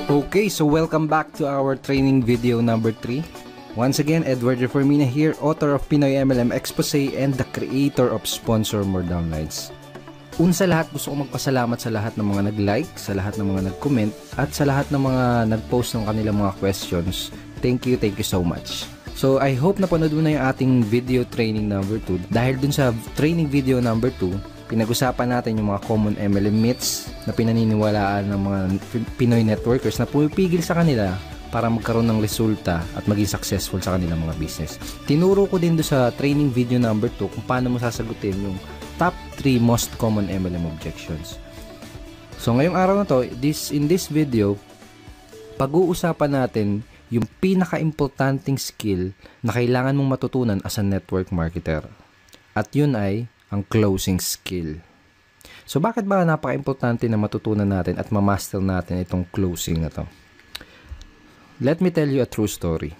Okay, so welcome back to our training video number 3. Once again, Edward Reformina here, author of Pinoy MLM Expose and the creator of Sponsor More Downlines. Una sa lahat, gusto ko magpasalamat sa lahat ng mga nag-like, sa lahat ng mga nag-comment, at sa lahat ng mga nag-post ng kanilang mga questions. Thank you so much. So, I hope napanood mo na yung ating video training number 2. Dahil dun sa training video number 2, pinag-usapan natin yung mga common MLM myths na pinaniniwalaan ng mga Pinoy networkers na pumipigil sa kanila para magkaroon ng resulta at maging successful sa kanilang mga business. Tinuro ko din do sa training video number 2 kung paano mo sasagutin yung top 3 most common MLM objections. So ngayong araw na to, in this video, pag-uusapan natin yung pinaka-importanting skill na kailangan mong matutunan as a network marketer. At yun ay ang closing skill. So bakit ba napaka-importante na matutunan natin at ma-master natin itong closing na to? Let me tell you a true story.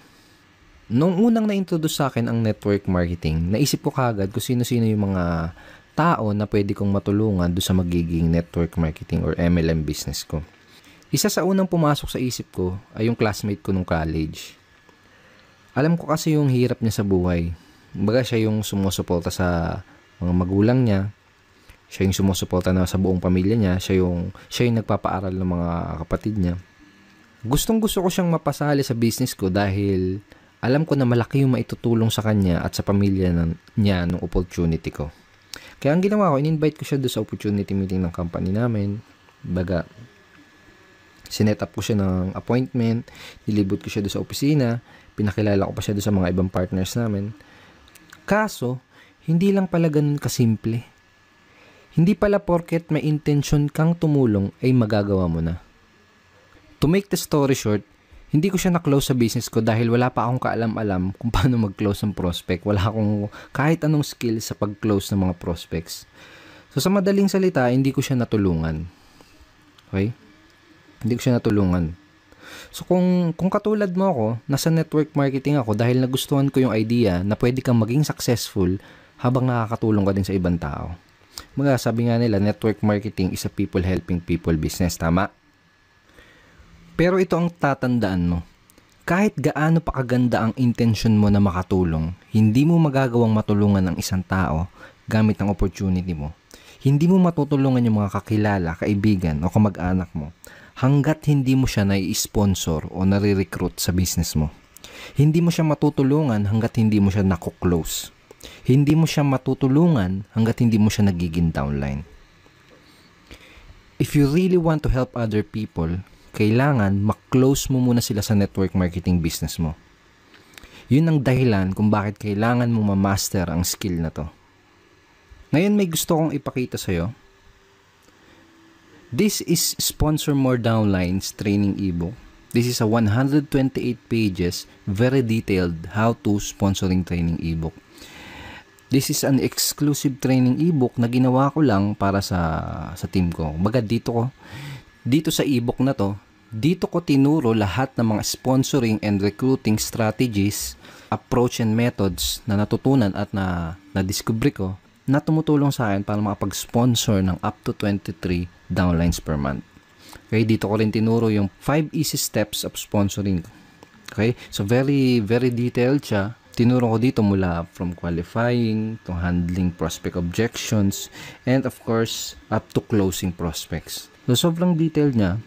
Nung unang na-introduce sa akin ang network marketing, naisip ko kagad kung sino-sino yung mga tao na pwede kong matulungan do sa magiging network marketing or MLM business ko. Isa sa unang pumasok sa isip ko ay yung classmate ko nung college. Alam ko kasi yung hirap niya sa buhay. Kumbaga siya yung sumusuporta sa mga magulang niya, siya yung sumusuporta na sa buong pamilya niya, siya yung nagpapaaral ng mga kapatid niya. Gustong-gusto ko siyang mapasali sa business ko dahil alam ko na malaki yung maitutulong sa kanya at sa pamilya niya ng opportunity ko. Kaya ang ginawa ko, in-invite ko siya doon sa opportunity meeting ng company namin. Baga, sinet up ko siya ng appointment, nilibot ko siya doon sa opisina, pinakilala ko pa siya doon sa mga ibang partners namin. Kaso, hindi lang pala ganun kasimple. Hindi pala porket may intention kang tumulong ay magagawa mo na. To make the story short, hindi ko siya na-close sa business ko dahil wala pa akong kaalam-alam kung paano mag-close ng prospect. Wala akong kahit anong skill sa pag-close ng mga prospects. So sa madaling salita, hindi ko siya natulungan. Okay? Hindi ko siya natulungan. So kung katulad mo ako, nasa network marketing ako dahil nagustuhan ko yung idea na pwede kang maging successful habang nakakatulong ka din sa ibang tao. Mga sabi nga nila, network marketing is a people helping people business. Tama? Pero ito ang tatandaan mo. Kahit gaano pa kaganda ang intention mo na makatulong, hindi mo magagawang matulungan ang isang tao gamit ang opportunity mo. Hindi mo matutulungan yung mga kakilala, kaibigan o kamag-anak mo hanggat hindi mo siya nai-sponsor o nare-recruit sa business mo. Hindi mo siya matutulungan hanggat hindi mo siya nakuklose. Hindi mo siya matutulungan hanggat hindi mo siya nagiging downline. If you really want to help other people, kailangan mak-close mo muna sila sa network marketing business mo. Yun ang dahilan kung bakit kailangan mo ma-master ang skill na to. Ngayon may gusto kong ipakita sa'yo. This is Sponsor More Downlines training ebook. This is a 128 pages, very detailed how-to sponsoring training ebook. This is an exclusive training ebook na ginawa ko lang para sa team ko. Baga dito sa ebook na to, dito ko tinuro lahat ng mga sponsoring and recruiting strategies, approach and methods na natutunan at na-discover ko na tumutulong sa akin para makapag-sponsor ng up to 23 downlines per month. Okay, dito ko rin tinuro yung 5 easy steps of sponsoring. Okay, so very, very detailed siya. Tinuro ko dito mula from qualifying to handling prospect objections and of course up to closing prospects. So sobrang detailed niya.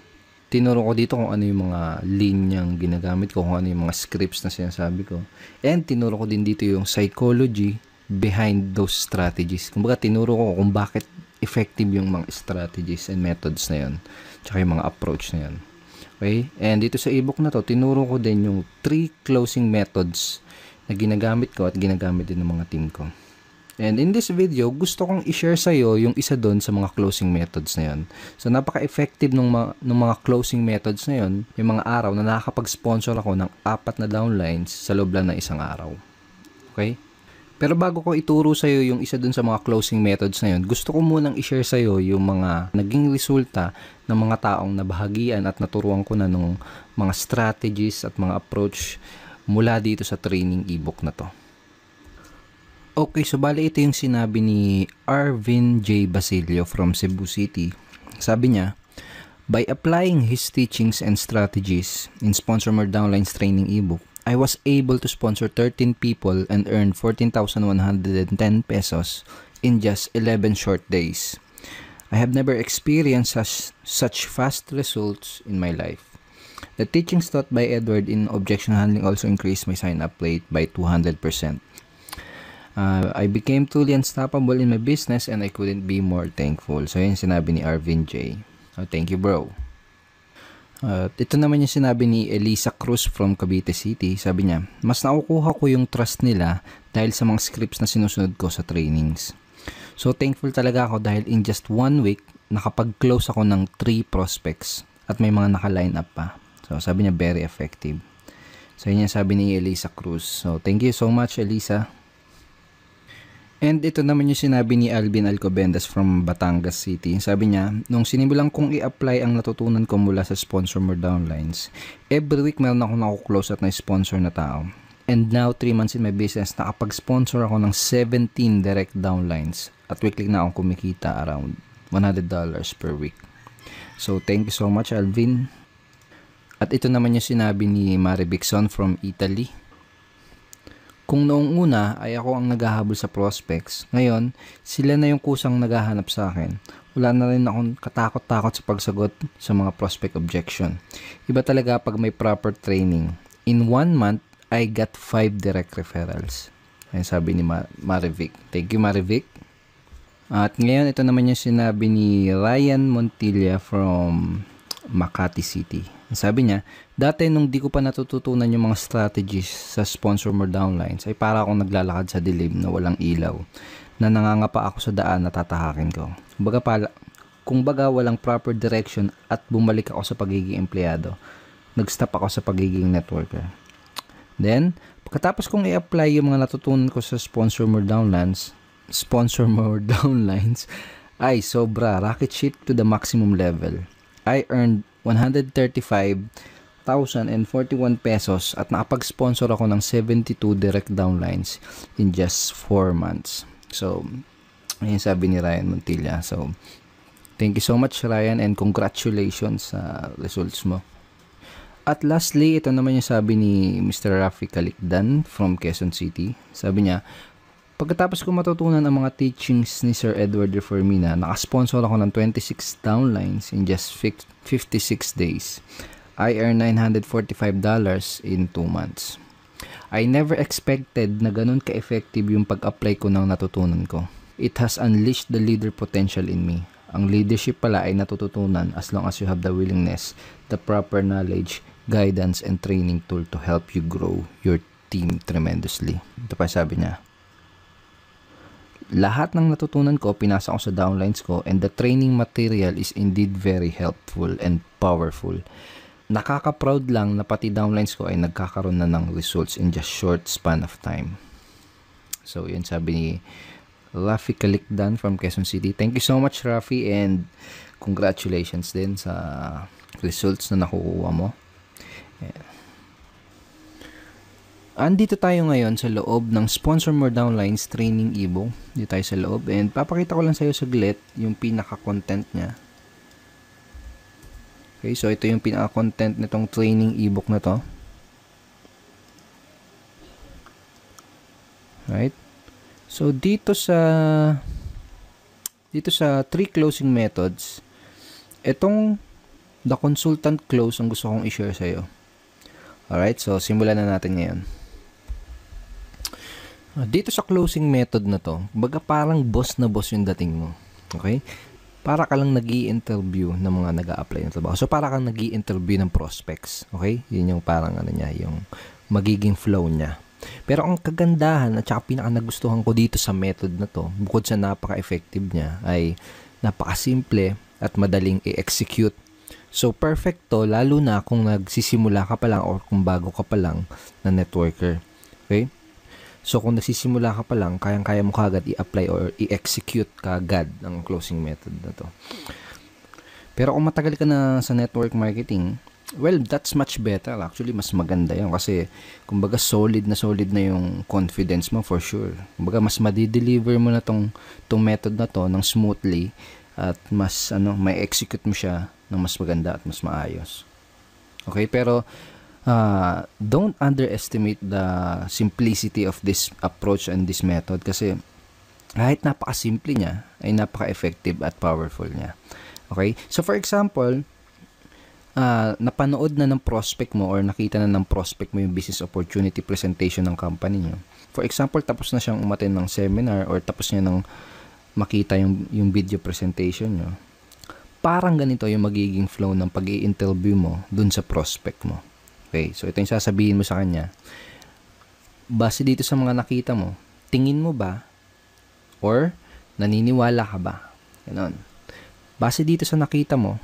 Tinuro ko dito kung ano yung mga linyang ginagamit ko, kung ano yung mga scripts na sinasabi ko. And tinuro ko din dito yung psychology behind those strategies. Kumbaga tinuro ko kung bakit effective yung mga strategies and methods na yun. Tsaka yung mga approach na yun. Okay? And dito sa ebook na to, tinuro ko din yung 3 closing methods na ginagamit ko at ginagamit din ng mga team ko. And in this video, gusto kong i-share sa iyo yung isa doon sa mga closing methods na yun. So, napaka-effective ng mga closing methods na yun, yung mga araw na nakakapag-sponsor ako ng 4 na downlines sa loob lang ng isang araw. Okay? Pero bago ko ituro sa iyo yung isa doon sa mga closing methods na yun, gusto ko munang i-share sa iyo yung mga naging resulta ng mga taong nabahagian at naturuan ko na ng mga strategies at mga approach mula dito sa training ebook na to. Okay, so bali ito yung sinabi ni Arvin J. Basilio from Cebu City. Sabi niya, By applying his teachings and strategies in Sponsor More Downlines training ebook, I was able to sponsor 13 people and earn 14,110 pesos in just 11 short days. I have never experienced such fast results in my life. The teachings taught by Edward in objection handling also increased my sign-up rate by 200%. I became truly unstoppable in my business and I couldn't be more thankful. So yun sinabi ni Arvin J. Oh, thank you, bro. Ito naman yung sinabi ni Elisa Cruz from Cavite City. Sabi niya, mas nakukuha ko yung trust nila dahil sa mga scripts na sinusunod ko sa trainings. So thankful talaga ako dahil in just 1 week, nakapag-close ako ng 3 prospects at may mga naka-line up pa. So sabi niya, very effective. So yun yung sabi ni Elisa Cruz. So thank you so much, Elisa. And ito naman yung sinabi ni Alvin Alcobendas from Batangas City. Sabi niya, nung sinimulan kong i-apply ang natutunan ko mula sa Sponsor More Downlines, every week meron ako naku-close at na-sponsor na tao. And now, 3 months in my business, nakapag-sponsor ako ng 17 direct downlines at weekly na akong kumikita around $100 per week. So, thank you so much, Alvin. At ito naman yung sinabi ni Mari Bixon from Italy. Kung noong una ay ako ang naghahabol sa prospects, ngayon sila na yung kusang naghahanap sa akin. Wala na rin akong katakot-takot sa pagsagot sa mga prospect objection. Iba talaga pag may proper training. In 1 month, I got 5 direct referrals. Ayun sabi ni Marivic. Thank you, Marivic. At ngayon, ito naman yung sinabi ni Ryan Montilla from Makati City. Sabi niya, dati nung di ko pa natututunan yung mga strategies sa Sponsor More Downlines, ay para akong naglalakad sa dilim na walang ilaw, na nangangapa ako sa daan na tatahakin ko. Kung baga walang proper direction at bumalik ako sa pagiging empleyado, nag-stop ako sa pagiging networker. Then, pagkatapos kong i-apply yung mga natutunan ko sa Sponsor More Downlines, ay sobra, rocket ship to the maximum level. I earned 135,041 pesos at nakapag-sponsor ako ng 72 direct downlines in just 4 months. So, ayun sabi ni Ryan Montilla. So, thank you so much, Ryan, and congratulations sa results mo. At lastly, ito naman yung sabi ni Mr. Rafi Calicdan from Quezon City. Sabi niya, pagkatapos ko matutunan ang mga teachings ni Sir Edward Reformina, nakasponsor ako ng 26 downlines in just 56 days. I earned $945 in 2 months. I never expected na ganun ka-effective yung pag-apply ko ng natutunan ko. It has unleashed the leader potential in me. Ang leadership pala ay natututunan as long as you have the willingness, the proper knowledge, guidance, and training tool to help you grow your team tremendously. Ito pa sabi niya. Lahat ng natutunan ko, pinasa ko sa downlines ko, and the training material is indeed very helpful and powerful. Nakaka-proud lang na pati downlines ko ay nagkakaroon na ng results in just short span of time. So, yun sabi ni Rafi Calicdan from Quezon City. Thank you so much, Rafi, and congratulations din sa results na nakukuha mo. Yeah. Andito tayo ngayon sa loob ng Sponsor More Downlines training ebook. Dito tayo sa loob and papakita ko lang sa iyo saglit yung pinaka-content niya. Okay, so ito yung pinaka-content nitong training ebook na to. Right? So dito sa 3 closing methods, itong the consultant close ang gusto kong i-share sa iyo. Alright, so simulan na natin ngayon. Dito sa closing method na to, baga parang boss na boss yung dating mo. Okay? Para ka lang nag-i-interview ng mga nag-a-apply ng trabaho. So, para kang nag-i-interview ng prospects. Okay? Yun yung parang ano niya, yung magiging flow niya. Pero ang kagandahan at saka pinaka-nagustuhan ko dito sa method na to, bukod sa napaka-effective niya, ay napaka-simple at madaling i-execute. So, perfect to, lalo na kung nagsisimula ka pa lang or kung bago ka pa lang na networker. Okay? So, kung nagsisimula ka pa lang, kayang-kaya mo kagad i-apply or i-execute kagad ang closing method na to. Pero kung matagal ka na sa network marketing, well, that's much better. Actually, mas maganda yun kasi, kumbaga, solid na yung confidence mo for sure. Kumbaga, mas madideliver mo na tong method na to ng smoothly at mas, may execute mo siya ng mas maganda at mas maayos. Okay, pero don't underestimate the simplicity of this approach and this method kasi kahit napaka-simple niya, ay napaka-effective at powerful niya. Okay? So, for example, napanood na ng prospect mo or nakita na ng prospect mo yung business opportunity presentation ng company nyo. For example, tapos na siyang umattend ng seminar or tapos niya nang makita yung video presentation nyo. Parang ganito yung magiging flow ng pag-i-interview mo dun sa prospect mo. Okay? So, ito yung sasabihin mo sa kanya. Base dito sa mga nakita mo, tingin mo ba or naniniwala ka ba? Ganon. Base dito sa nakita mo,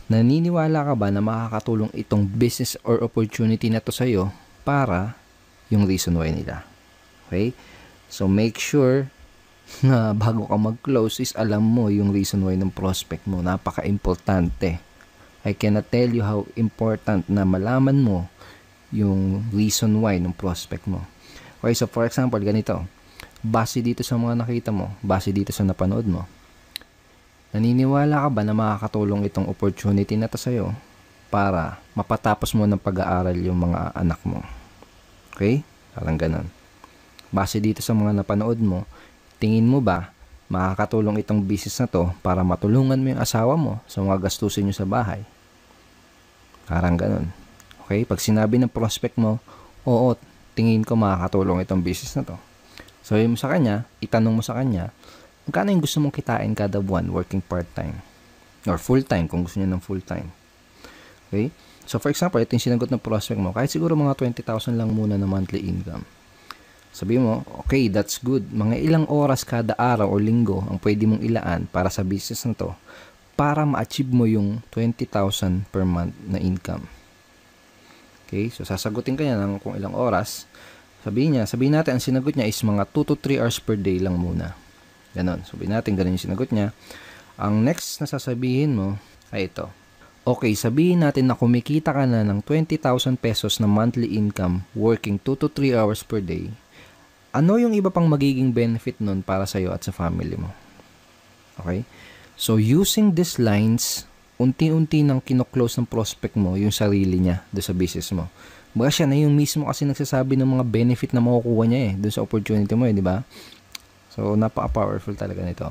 naniniwala ka ba na makakatulong itong business or opportunity na to sa'yo para yung reason why nila? Okay? So, make sure na bago ka mag-close is alam mo yung reason why ng prospect mo. Napaka-importante. I cannot tell you how important na malaman mo yung reason why ng prospect mo. Okay, so for example, ganito. Base dito sa mga nakita mo, base dito sa napanood mo, naniniwala ka ba na makakatulong itong opportunity na to sa'yo para mapatapos mo ng pag-aaral yung mga anak mo? Okay? Parang ganun. Base dito sa mga napanood mo, tingin mo ba makakatulong itong business na to para matulungan mo yung asawa mo sa mga gastusin nyo sa bahay? Parang ganun. Okay? Pag sinabi ng prospect mo, oo, tingin ko makakatulong itong business na to. So, yung sa kanya, itanong mo sa kanya, magkano yung gusto mong kitain kada buwan working part-time? Or full-time, kung gusto niya ng full-time. Okay? So, for example, ito yung sinagot ng prospect mo, kahit siguro mga 20,000 lang muna na monthly income. Sabi mo, okay, that's good. Mga ilang oras kada araw o linggo ang pwede mong ilaan para sa business na to para ma-achieve mo yung 20,000 per month na income. Okay? So, sasagutin ka niya ng kung ilang oras. Sabihin natin, ang sinagot niya is mga 2 to 3 hours per day lang muna. Ganon. Sabihin natin, ganun yung sinagot niya. Ang next na sasabihin mo ay ito. Okay, sabihin natin na kumikita ka na ng 20,000 pesos na monthly income working 2 to 3 hours per day. Ano yung iba pang magiging benefit nun para sa'yo at sa family mo? Okay? So, using these lines, unti-unti nang kino-close ng prospect mo yung sarili niya doon sa business mo. Baga siya na yung mismo kasi nagsasabi ng mga benefit na makukuha niya doon sa opportunity mo di ba? So, napaka-powerful talaga nito.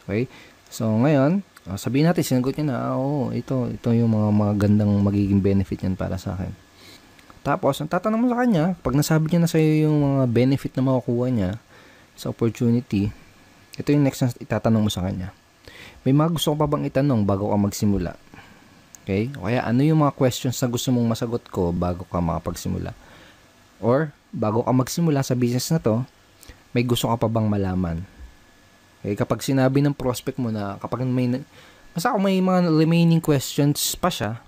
Okay? So, ngayon, sabihin natin, sinagot niya na, ito yung mga magandang magiging benefit yan para sa akin. Tapos, ang tatanong mo sa kanya, pag nasabi niya na sa'yo yung mga benefit na makukuha niya sa opportunity, ito yung next na itatanong mo sa kanya. May mga gusto ko pa bang itanong bago ka magsimula? Okay? O kaya, ano yung mga questions na gusto mong masagot ko bago ka makapagsimula? Or, bago ka magsimula sa business na to, may gusto ka pa bang malaman? Okay? Kapag sinabi ng prospect mo na, kapag may mga remaining questions pa siya,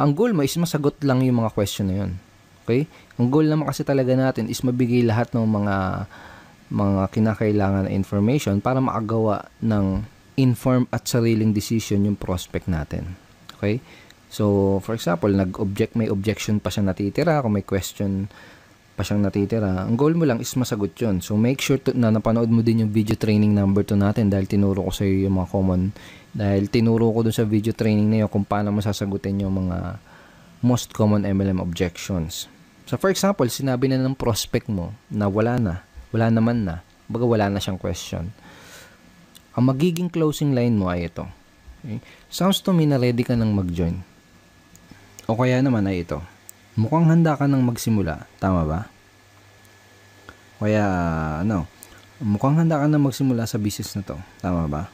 ang goal mo is masagot lang yung mga question na yun. Okay? Ang goal naman kasi talaga natin is mabigay lahat ng mga kinakailangan na information para makagawa ng informed at sariling decision yung prospect natin. Okay? So, for example, may objection pa siya natitira, kung may question pa siyang natitira, ang goal mo lang is masagot yun. So, make sure na napanood mo din yung video training number 2 natin dahil tinuro ko sa iyo yung mga tinuro ko dun sa video training na yun kung paano mo sasagutin yung mga most common MLM objections. So, for example, sinabi na ng prospect mo na wala naman na siyang question. Ang magiging closing line mo ay ito. Okay? Sounds to me na ready ka nang mag-join. O kaya naman ay ito. Mukhang handa ka nang magsimula. Tama ba? Kaya, mukhang handa ka nang magsimula sa business na to. Tama ba?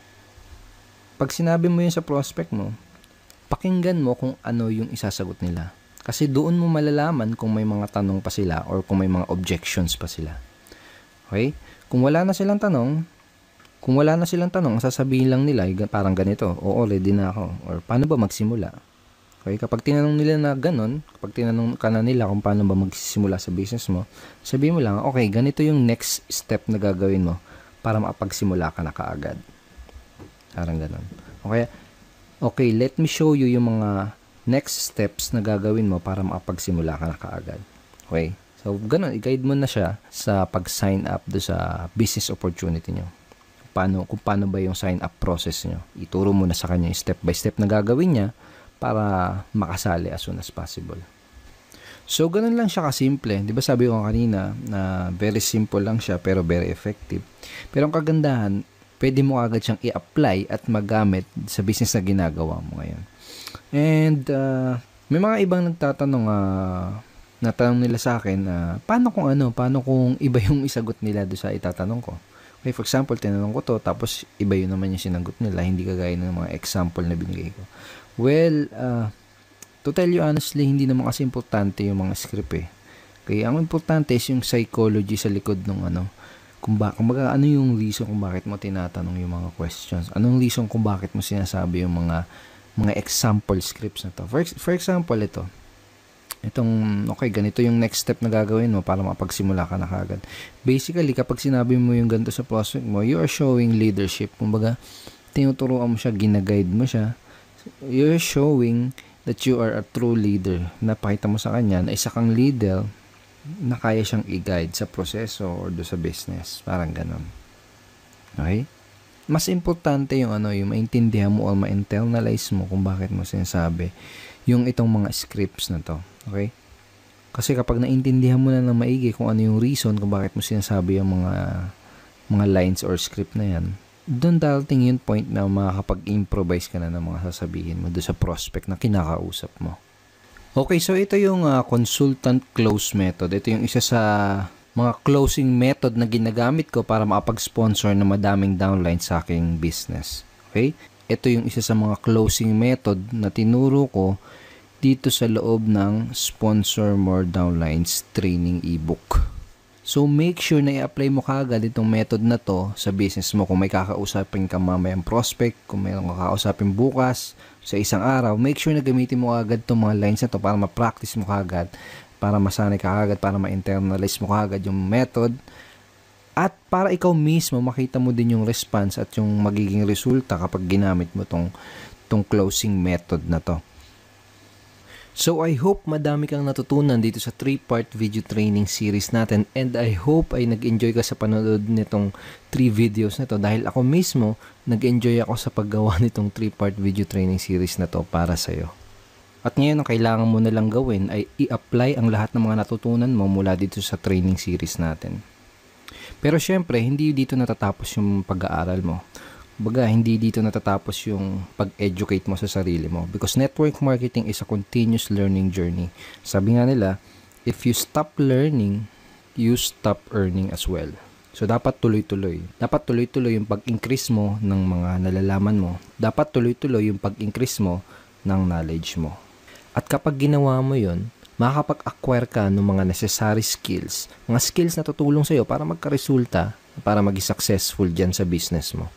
Pag sinabi mo yun sa prospect mo, pakinggan mo kung ano yung isasagot nila. Kasi doon mo malalaman kung may mga tanong pa sila or kung may mga objections pa sila. Okay? Kung wala na silang tanong, ang sasabihin lang nila, parang ganito, oo, ready na ako. Or, paano ba magsimula? Okay? Kapag tinanong nila na ganon, kapag tinanong ka na nila kung paano ba magsisimula sa business mo, sabihin mo lang, okay, ganito yung next step na gagawin mo para makapagsimula ka na kaagad. Parang ganon. Okay, let me show you yung mga next steps na gagawin mo para makapagsimula ka na kaagad. Okay? So, ganun, i-guide mo na siya sa pag-sign up do sa business opportunity nyo. kung paano ba yung sign up process nyo. Ituro mo na sa kanya yung step by step na gagawin niya para makasali as soon as possible. So, ganun lang siya kasimple. Di ba sabi ko kanina na very simple lang siya pero very effective. Pero ang kagandahan, pwede mo agad siyang i-apply at magamit sa business na ginagawa mo ngayon. And may mga ibang nagtatanong, natanong nila sa akin, paano kung iba yung isagot nila doon sa itatanong ko. Okay, for example, tinanong ko to, tapos iba yun naman yung sinagot nila, hindi kagaya ng mga example na binigay ko. Well, to tell you honestly, hindi naman kasi importante yung mga script eh. Kaya ang importante is yung psychology sa likod ng kumbaga ano yung reason kung bakit mo tinatanong yung mga questions. Anong reason kung bakit mo sinasabi yung mga example scripts na to. For example, okay, ganito yung next step na gagawin mo para makapagsimula ka na kagad. Basically, kapag sinabi mo yung ganito sa prospect mo, you are showing leadership. Kumbaga, tinuturuan mo siya, ginaguide mo siya. You're showing that you are a true leader. Napakita mo sa kanya na isa kang leader na kaya siyang i-guide sa proseso or do sa business. Parang ganun. Okay? Mas importante yung yung maintindihan mo o ma-internalize mo kung bakit mo sinasabi yung itong mga scripts na to. Okay? Kasi kapag naintindihan mo na ng maigi kung ano yung reason kung bakit mo sinasabi yung mga lines or script na yan, doon darating yung point na makakapag-improvise ka na ng mga sasabihin mo doon sa prospect na kinakausap mo. Okay, so ito yung consultant close method. Ito yung isa sa mga closing method na ginagamit ko para makapag-sponsor ng madaming downlines sa aking business. Okay? Ito yung isa sa mga closing method na tinuro ko dito sa loob ng Sponsor More Downlines training ebook. So, make sure na i-apply mo kaagad itong method na to sa business mo. Kung may kakausapin ka mamayang prospect, kung may kakausapin bukas, sa isang araw, make sure na gamitin mo kaagad itong mga lines na to para ma-practice mo kaagad, para masanay ka kaagad, para ma-internalize mo kaagad yung method, at para ikaw mismo makita mo din yung response at yung magiging resulta kapag ginamit mo tong closing method na to. So, I hope madami kang natutunan dito sa 3-part video training series natin, and I hope ay nag-enjoy ka sa panonood nitong 3 videos na to dahil ako mismo nag-enjoy ako sa paggawa nitong 3-part video training series na to para sa'yo. At ngayon, ang kailangan mo na lang gawin ay i-apply ang lahat ng mga natutunan mo mula dito sa training series natin. Pero syempre, hindi dito natatapos yung pag-aaral mo. Baga, hindi dito natatapos yung pag-educate mo sa sarili mo. Because network marketing is a continuous learning journey. Sabi nga nila, if you stop learning, you stop earning as well. So, dapat tuloy-tuloy. Dapat tuloy-tuloy yung pag-increase mo ng mga nalalaman mo. Dapat tuloy-tuloy yung pag-increase mo ng knowledge mo. At kapag ginawa mo yun, makakapag-acquire ka ng mga necessary skills. Mga skills na tutulong sa'yo para magka-resulta, para maging successful dyan sa business mo.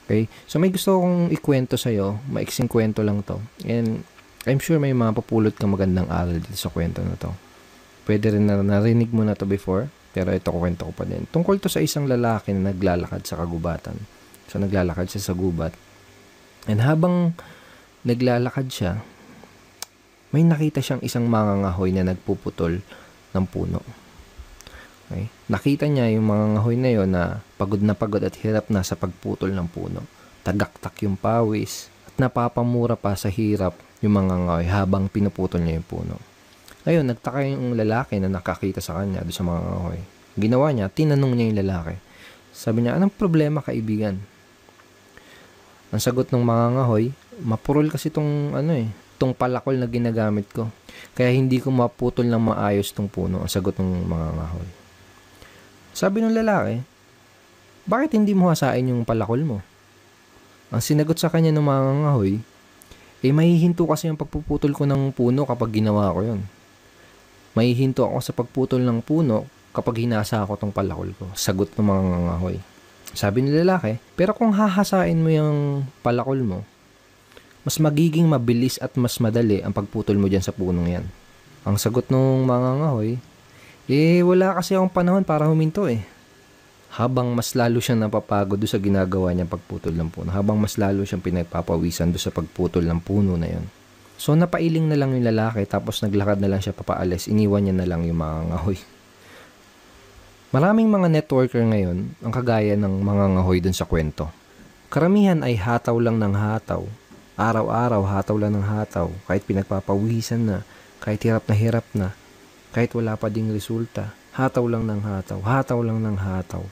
Okay? So, may gusto kong ikwento sa'yo. Maiksing kwento lang to. And I'm sure may mapapulot kang magandang aral dito sa kwento na to. Pwede rin na narinig mo na to before, pero ito kwento ko pa din. Tungkol to sa isang lalaki na naglalakad sa kagubatan. So, naglalakad siya sa gubat. And habang naglalakad siya, may nakita siyang isang mangangahoy na nagpuputol ng puno. Okay? Nakita niya yung mangangahoy na yon na pagod at hirap na sa pagputol ng puno. Tagaktak yung pawis at napapamura pa sa hirap yung mangangahoy habang pinuputol niya yung puno. Ngayon, nagtaka yung lalaki na nakakita sa kanya doon sa mangangahoy. Ginawa niya, tinanong niya yung lalaki. Sabi niya, anong problema kaibigan? Ang sagot ng mangangahoy, mapurol kasi tong palakol na ginagamit ko. Kaya hindi ko maputol ng maayos tong puno. Ang sagot ng mangangahoy. Sabi ng lalaki, bakit hindi mo hasain yung palakol mo? Ang sinagot sa kanya ng mangangahoy, mahihinto kasi yung pagpuputol ko ng puno kapag ginawa ko yun. Mahihinto ako sa pagputol ng puno kapag hinasa ako tong palakol ko. Sagot ng mangangahoy. Sabi ng lalaki, pero kung hahasain mo yung palakol mo, mas magiging mabilis at mas madali ang pagputol mo dyan sa punong yan. Ang sagot ng mangangahoy, wala kasi akong panahon para huminto Habang mas lalo siyang napapagod doon sa ginagawa niyang pagputol ng puno. Habang mas lalo siyang pinagpapawisan doon sa pagputol ng puno na yon. So, napailing na lang yung lalaki tapos naglakad na lang siya papaalis. Iniwan niya na lang yung mangangahoy. Maraming mga networker ngayon ang kagaya ng mga ngahoy dun sa kwento. Karamihan ay hataw lang ng hataw. Araw-araw hataw lang ng hataw. Kahit pinagpapawisan na, kahit hirap na, kahit wala pa ding resulta. Hataw lang ng hataw. Hataw lang ng hataw.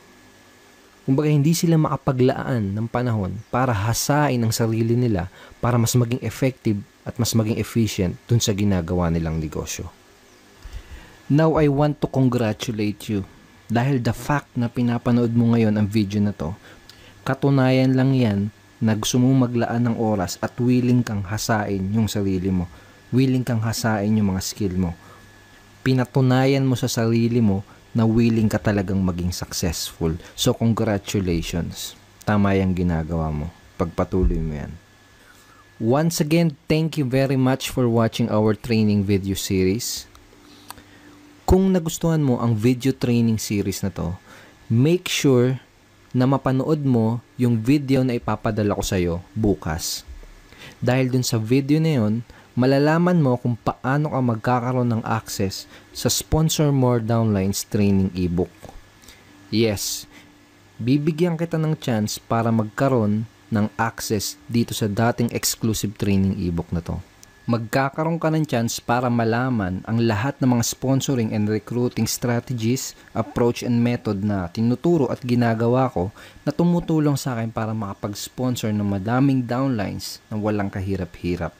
Kumbaga hindi sila makapaglaan ng panahon para hasain ang sarili nila para mas maging effective at mas maging efficient dun sa ginagawa nilang negosyo. Now I want to congratulate you dahil the fact na pinapanood mo ngayon ang video na to, katunayan lang yan na gusto mong maglaan ng oras at willing kang hasain yung sarili mo. Willing kang hasain yung mga skill mo. Pinatunayan mo sa sarili mo na willing ka talagang maging successful. So, congratulations. Tama yung ginagawa mo. Pagpatuloy mo yan. Once again, thank you very much for watching our training video series. Kung nagustuhan mo ang video training series na to, make sure na mapanood mo yung video na ipapadala ko sa'yo bukas. Dahil dun sa video na yun, malalaman mo kung paano ka magkakaroon ng access sa Sponsor More Downlines training ebook. Yes, bibigyan kita ng chance para magkaroon ng access dito sa dating exclusive training ebook na to. Magkakaroon ka ng chance para malaman ang lahat ng mga sponsoring and recruiting strategies, approach and method na tinuturo at ginagawa ko na tumutulong sa akin para makapag-sponsor ng madaming downlines na walang kahirap-hirap.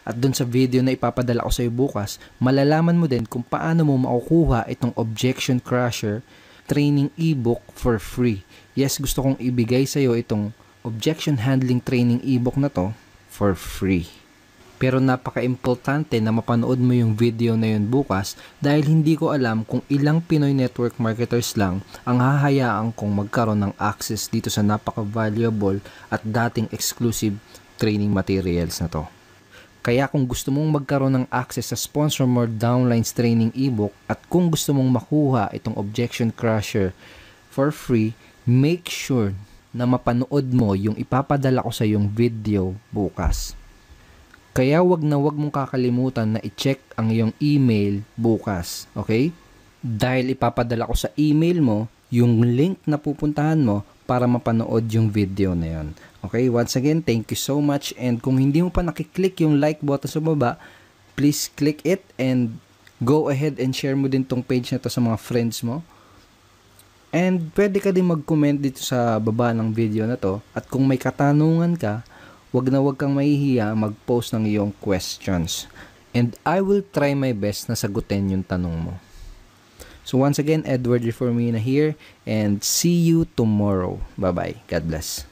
At dun sa video na ipapadala ko sa iyo bukas, malalaman mo din kung paano mo makukuha itong Objection Crusher training ebook for free. Yes, gusto kong ibigay sa iyo itong Objection Handling training ebook na to for free. Pero napaka-importante na mapanood mo yung video na yun bukas dahil hindi ko alam kung ilang Pinoy network marketers lang ang hahayaan kong magkaroon ng access dito sa napaka-valuable at dating exclusive training materials na to. Kaya kung gusto mong magkaroon ng access sa Sponsor More Downlines training ebook at kung gusto mong makuha itong Objection Crusher for free, make sure na mapanood mo yung ipapadala ko sa yung video bukas. Kaya wag na wag mong kakalimutan na i-check ang iyong email bukas, okay? Dahil ipapadala ko sa email mo yung link na pupuntahan mo para mapanood yung video na yun. Okay, once again, thank you so much. And kung hindi mo pa nakiklik yung like button sa baba, please click it and go ahead and share mo din tong page na to sa mga friends mo. And pwede ka din mag-comment dito sa baba ng video na to. At kung may katanungan ka, wag na wag kang mahihiya mag-post ng iyong questions. And I will try my best na sagutin yung tanong mo. So once again, Edward Reformina here and see you tomorrow. Bye-bye. God bless.